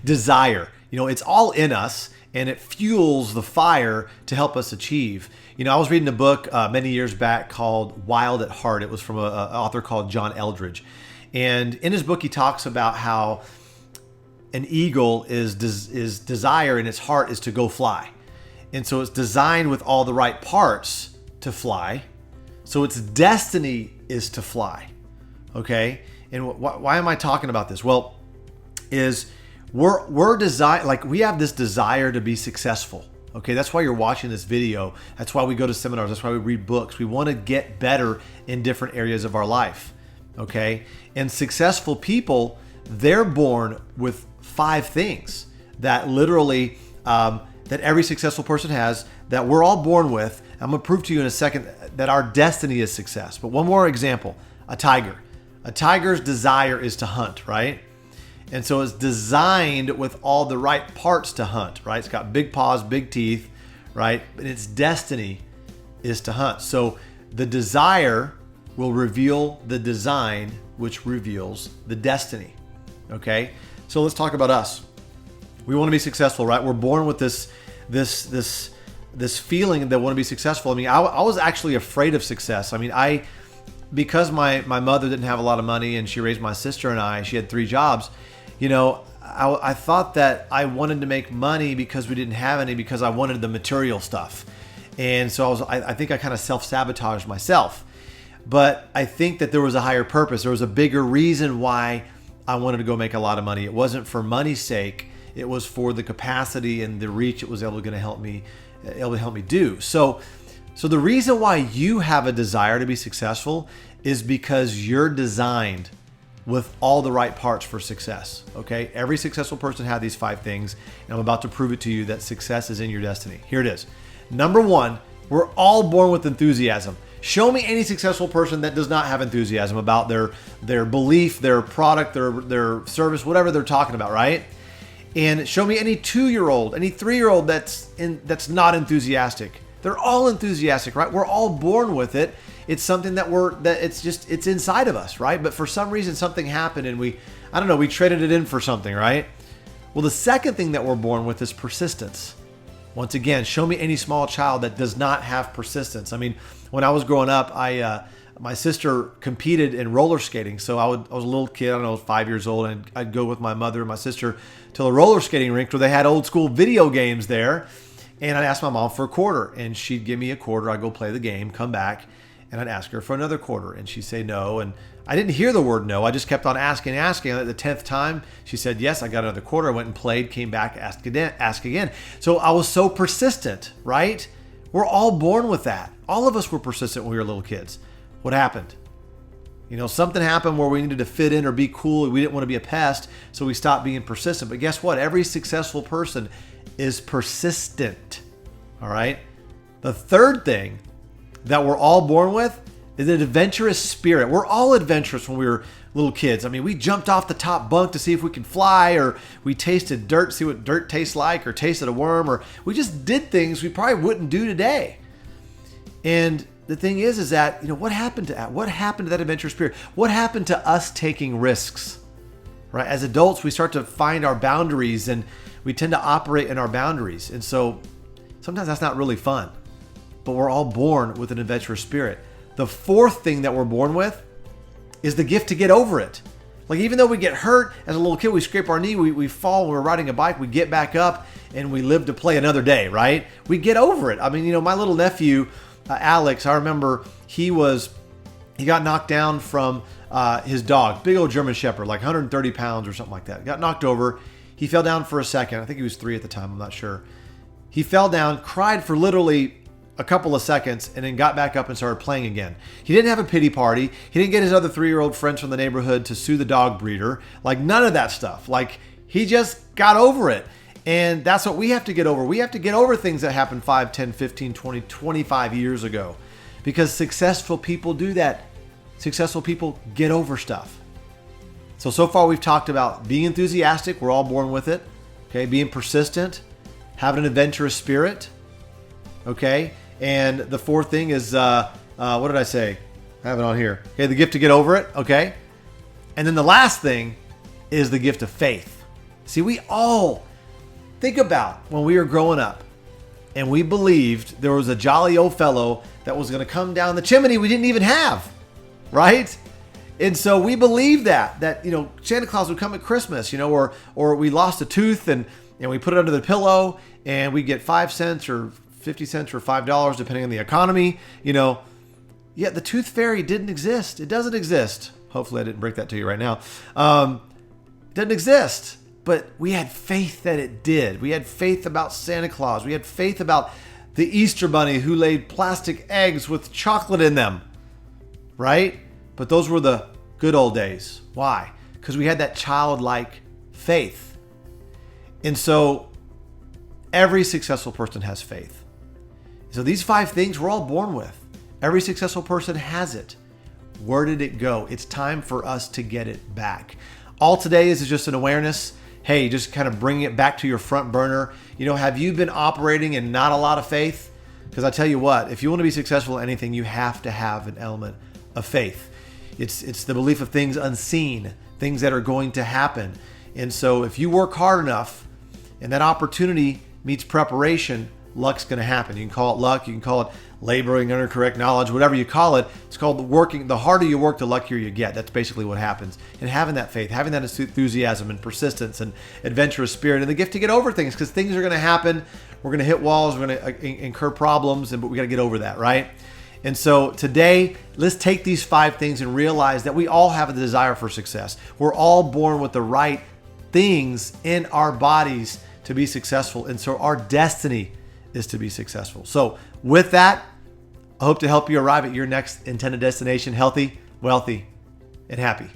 desire. It's all in us, and it fuels the fire to help us achieve. I was reading a book many years back called Wild at Heart. It was from an author called John Eldridge. And in his book, he talks about how an eagle is desire in its heart is to go fly. And so it's designed with all the right parts to fly. So its destiny is to fly. Okay? And why am I talking about this? Well, we're designed, like we have this desire to be successful. Okay, that's why you're watching this video. That's why we go to seminars. That's why we read books. We want to get better in different areas of our life. Okay, and successful people, they're born with 5 things that literally, that every successful person has, that we're all born with. I'm going to prove to you in a second that our destiny is success. But one more example, a tiger. A tiger's desire is to hunt, right? And so it's designed with all the right parts to hunt, right? It's got big paws, big teeth, right? But its destiny is to hunt. So the desire will reveal the design, which reveals the destiny. Okay? So let's talk about us. We want to be successful, right? We're born with this feeling that we want to be successful. I mean, I was actually afraid of success. I mean, because my mother didn't have a lot of money and she raised my sister and I, she had 3 jobs. I thought that I wanted to make money because we didn't have any, because I wanted the material stuff. And so I think I kind of self-sabotaged myself. But I think that there was a higher purpose. There was a bigger reason why I wanted to go make a lot of money. It wasn't for money's sake. It was for the capacity and the reach it was able to help me do. So the reason why you have a desire to be successful is because you're designed with all the right parts for success. Okay? Every successful person had these 5 things, and I'm about to prove it to you that success is in your destiny. Here it is. Number 1, we're all born with enthusiasm. Show me any successful person that does not have enthusiasm about their belief, their product, their service, whatever they're talking about, right? And show me any 2-year-old, any 3-year-old that's not enthusiastic. They're all enthusiastic, right? We're all born with it. It's something it's inside of us, right? But for some reason, something happened and we traded it in for something, right? Well, the second thing that we're born with is persistence. Once again, show me any small child that does not have persistence. I mean, when I was growing up, my sister competed in roller skating. So I was a little kid, I don't know, I was 5 years old, and I'd go with my mother and my sister to the roller skating rink where they had old school video games there. And I'd ask my mom for a quarter, and she'd give me a quarter. I'd go play the game, come back, and I'd ask her for another quarter, and she'd say no. And I didn't hear the word no. I just kept on asking. And at the 10th time, she said, yes, I got another quarter. I went and played, came back, asked again. So I was so persistent, right? We're all born with that. All of us were persistent when we were little kids. What happened? Something happened where we needed to fit in or be cool. We didn't want to be a pest, so we stopped being persistent. But guess what? Every successful person is persistent, all right? The third thing that we're all born with is an adventurous spirit. We're all adventurous when we were little kids. I mean, we jumped off the top bunk to see if we could fly, or we tasted dirt, see what dirt tastes like, or tasted a worm, or we just did things we probably wouldn't do today. And the thing is that, what happened to that? What happened to that adventurous spirit? What happened to us taking risks, right? As adults, we start to find our boundaries, and we tend to operate in our boundaries. And so sometimes that's not really fun, but we're all born with an adventurous spirit. The fourth thing that we're born with is the gift to get over it. Like, even though we get hurt as a little kid, we scrape our knee, we fall when we're riding a bike, we get back up, and we live to play another day, right? We get over it. I mean, my little nephew, Alex, I remember he got knocked down from his dog, big old German Shepherd, like 130 pounds or something like that. Got knocked over. He fell down for a second. I think he was 3 at the time. I'm not sure. He fell down, cried for literally a couple of seconds, and then got back up and started playing again. He didn't have a pity party. He didn't get his other 3-year-old friends from the neighborhood to sue the dog breeder. Like, none of that stuff. Like, he just got over it. And that's what we have to get over. We have to get over things that happened 5, 10, 15, 20, 25 years ago. Because successful people do that. Successful people get over stuff. So far we've talked about being enthusiastic. We're all born with it. Okay, being persistent, having an adventurous spirit. Okay, and the fourth thing is, what did I say? I have it on here. Okay, the gift to get over it. Okay, and then the last thing is the gift of faith. See, we all think about when we were growing up and we believed there was a jolly old fellow that was going to come down the chimney we didn't even have, right? And so we believed that Santa Claus would come at Christmas, or we lost a tooth and we put it under the pillow and we get 5 cents or 50 cents or $5 depending on the economy, Yet the tooth fairy didn't exist. It doesn't exist. Hopefully I didn't break that to you right now. It doesn't exist. But we had faith that it did. We had faith about Santa Claus. We had faith about the Easter Bunny who laid plastic eggs with chocolate in them, right? But those were the good old days. Why? Because we had that childlike faith. And so every successful person has faith. So these 5 things we're all born with. Every successful person has it. Where did it go? It's time for us to get it back. All today is just an awareness. Hey, just kind of bringing it back to your front burner. Have you been operating in not a lot of faith? Because I tell you what, if you want to be successful in anything, you have to have an element of faith. It's the belief of things unseen, things that are going to happen. And so if you work hard enough and that opportunity meets preparation, luck's going to happen. You can call it luck. You can call it laboring under correct knowledge, whatever you call it. It's called working. The harder you work, the luckier you get. That's basically what happens. And having that faith, having that enthusiasm and persistence and adventurous spirit and the gift to get over things, because things are going to happen. We're going to hit walls. We're going to incur problems, but we got to get over that, right? And so today, let's take these 5 things and realize that we all have a desire for success. We're all born with the right things in our bodies to be successful. And so our destiny is to be successful. So with that, I hope to help you arrive at your next intended destination healthy, wealthy, and happy.